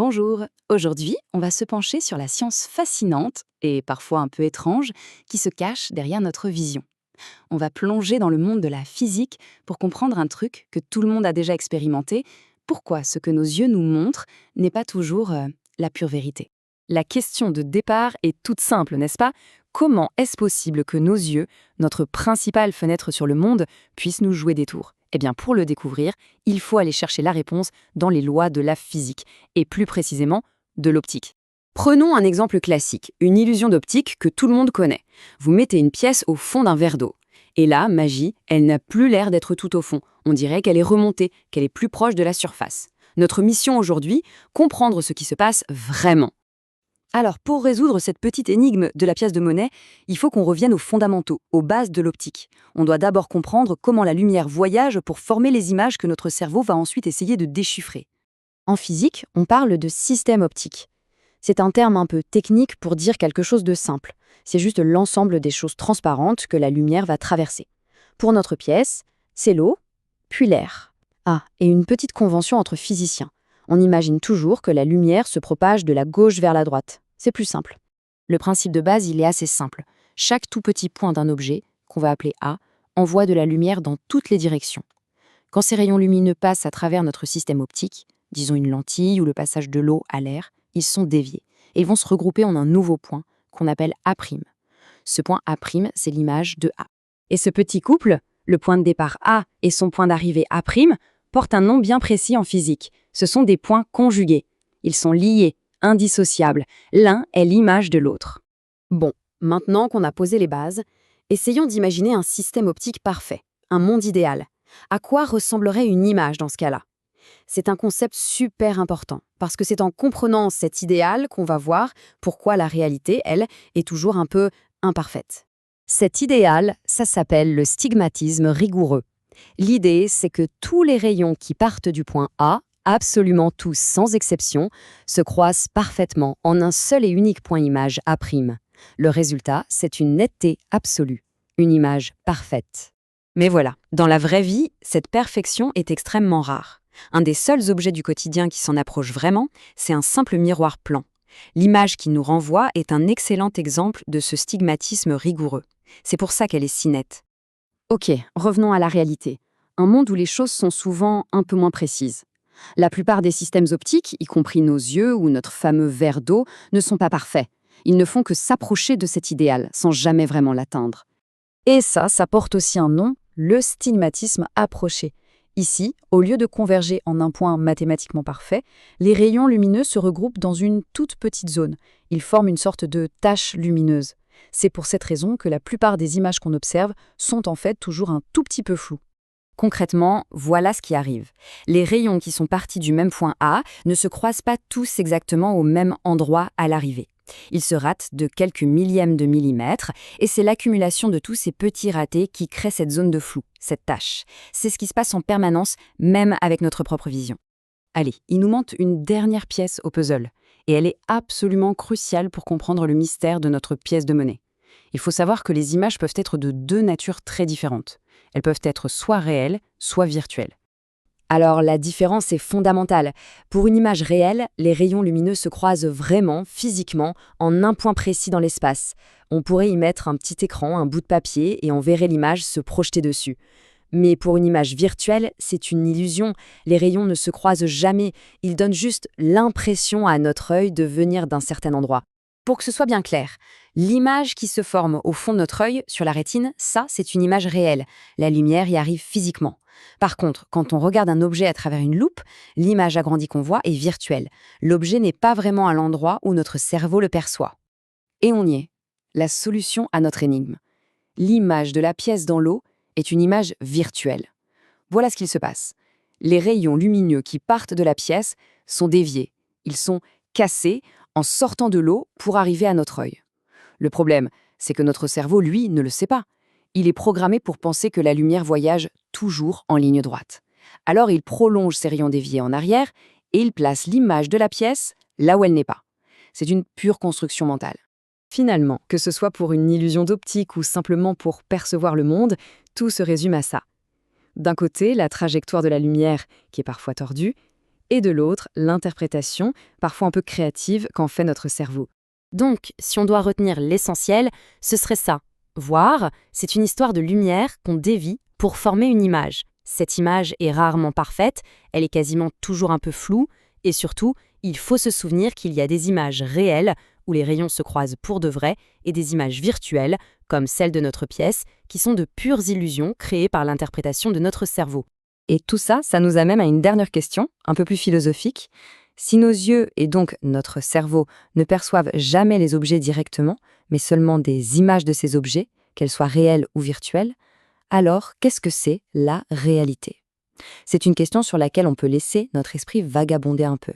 Bonjour, aujourd'hui on va se pencher sur la science fascinante, et parfois un peu étrange, qui se cache derrière notre vision. On va plonger dans le monde de la physique pour comprendre un truc que tout le monde a déjà expérimenté, pourquoi ce que nos yeux nous montrent n'est pas toujours la pure vérité. La question de départ est toute simple, n'est-ce pas? Comment est-ce possible que nos yeux, notre principale fenêtre sur le monde, puissent nous jouer des tours? Eh bien, pour le découvrir, il faut aller chercher la réponse dans les lois de la physique, et plus précisément, de l'optique. Prenons un exemple classique, une illusion d'optique que tout le monde connaît. Vous mettez une pièce au fond d'un verre d'eau. Et là, magie, elle n'a plus l'air d'être tout au fond. On dirait qu'elle est remontée, qu'elle est plus proche de la surface. Notre mission aujourd'hui, comprendre ce qui se passe vraiment. Alors, pour résoudre cette petite énigme de la pièce de monnaie, il faut qu'on revienne aux fondamentaux, aux bases de l'optique. On doit d'abord comprendre comment la lumière voyage pour former les images que notre cerveau va ensuite essayer de déchiffrer. En physique, on parle de système optique. C'est un terme un peu technique pour dire quelque chose de simple. C'est juste l'ensemble des choses transparentes que la lumière va traverser. Pour notre pièce, c'est l'eau, puis l'air. Ah, et une petite convention entre physiciens. On imagine toujours que la lumière se propage de la gauche vers la droite. C'est plus simple. Le principe de base, il est assez simple. Chaque tout petit point d'un objet, qu'on va appeler A, envoie de la lumière dans toutes les directions. Quand ces rayons lumineux passent à travers notre système optique, disons une lentille ou le passage de l'eau à l'air, ils sont déviés et vont se regrouper en un nouveau point qu'on appelle A'. Ce point A', c'est l'image de A. Et ce petit couple, le point de départ A et son point d'arrivée A', porte un nom bien précis en physique. Ce sont des points conjugués. Ils sont liés, indissociables. L'un est l'image de l'autre. Bon, maintenant qu'on a posé les bases, essayons d'imaginer un système optique parfait, un monde idéal. À quoi ressemblerait une image dans ce cas-là? C'est un concept super important, parce que c'est en comprenant cet idéal qu'on va voir pourquoi la réalité, elle, est toujours un peu imparfaite. Cet idéal, ça s'appelle le stigmatisme rigoureux. L'idée, c'est que tous les rayons qui partent du point A, absolument tous sans exception, se croisent parfaitement en un seul et unique point image A'. Le résultat, c'est une netteté absolue, une image parfaite. Mais voilà, dans la vraie vie, cette perfection est extrêmement rare. Un des seuls objets du quotidien qui s'en approche vraiment, c'est un simple miroir plan. L'image qui nous renvoie est un excellent exemple de ce stigmatisme rigoureux. C'est pour ça qu'elle est si nette. Ok, revenons à la réalité. Un monde où les choses sont souvent un peu moins précises. La plupart des systèmes optiques, y compris nos yeux ou notre fameux verre d'eau, ne sont pas parfaits. Ils ne font que s'approcher de cet idéal, sans jamais vraiment l'atteindre. Et ça porte aussi un nom, le stigmatisme approché. Ici, au lieu de converger en un point mathématiquement parfait, les rayons lumineux se regroupent dans une toute petite zone. Ils forment une sorte de tache lumineuse. C'est pour cette raison que la plupart des images qu'on observe sont en fait toujours un tout petit peu floues. Concrètement, voilà ce qui arrive. Les rayons qui sont partis du même point A ne se croisent pas tous exactement au même endroit à l'arrivée. Ils se ratent de quelques millièmes de millimètres, et c'est l'accumulation de tous ces petits ratés qui crée cette zone de flou, cette tache. C'est ce qui se passe en permanence, même avec notre propre vision. Allez, il nous manque une dernière pièce au puzzle, et elle est absolument cruciale pour comprendre le mystère de notre pièce de monnaie. Il faut savoir que les images peuvent être de deux natures très différentes. Elles peuvent être soit réelles, soit virtuelles. Alors la différence est fondamentale. Pour une image réelle, les rayons lumineux se croisent vraiment, physiquement, en un point précis dans l'espace. On pourrait y mettre un petit écran, un bout de papier, et on verrait l'image se projeter dessus. Mais pour une image virtuelle, c'est une illusion. Les rayons ne se croisent jamais. Ils donnent juste l'impression à notre œil de venir d'un certain endroit. Pour que ce soit bien clair, l'image qui se forme au fond de notre œil, sur la rétine, ça, c'est une image réelle. La lumière y arrive physiquement. Par contre, quand on regarde un objet à travers une loupe, l'image agrandie qu'on voit est virtuelle. L'objet n'est pas vraiment à l'endroit où notre cerveau le perçoit. Et on y est. La solution à notre énigme. L'image de la pièce dans l'eau est une image virtuelle. Voilà ce qu'il se passe. Les rayons lumineux qui partent de la pièce sont déviés. Ils sont cassés en sortant de l'eau pour arriver à notre œil. Le problème, c'est que notre cerveau, lui, ne le sait pas. Il est programmé pour penser que la lumière voyage toujours en ligne droite. Alors il prolonge ses rayons déviés en arrière et il place l'image de la pièce là où elle n'est pas. C'est une pure construction mentale. Finalement, que ce soit pour une illusion d'optique ou simplement pour percevoir le monde, tout se résume à ça. D'un côté, la trajectoire de la lumière, qui est parfois tordue, et de l'autre, l'interprétation, parfois un peu créative, qu'en fait notre cerveau. Donc, si on doit retenir l'essentiel, ce serait ça. Voir, c'est une histoire de lumière qu'on dévie pour former une image. Cette image est rarement parfaite, elle est quasiment toujours un peu floue, et surtout, il faut se souvenir qu'il y a des images réelles, où les rayons se croisent pour de vrai, et des images virtuelles, comme celle de notre pièce, qui sont de pures illusions créées par l'interprétation de notre cerveau. Et tout ça, ça nous amène à une dernière question, un peu plus philosophique. Si nos yeux, et donc notre cerveau, ne perçoivent jamais les objets directement, mais seulement des images de ces objets, qu'elles soient réelles ou virtuelles, alors qu'est-ce que c'est la réalité? C'est une question sur laquelle on peut laisser notre esprit vagabonder un peu.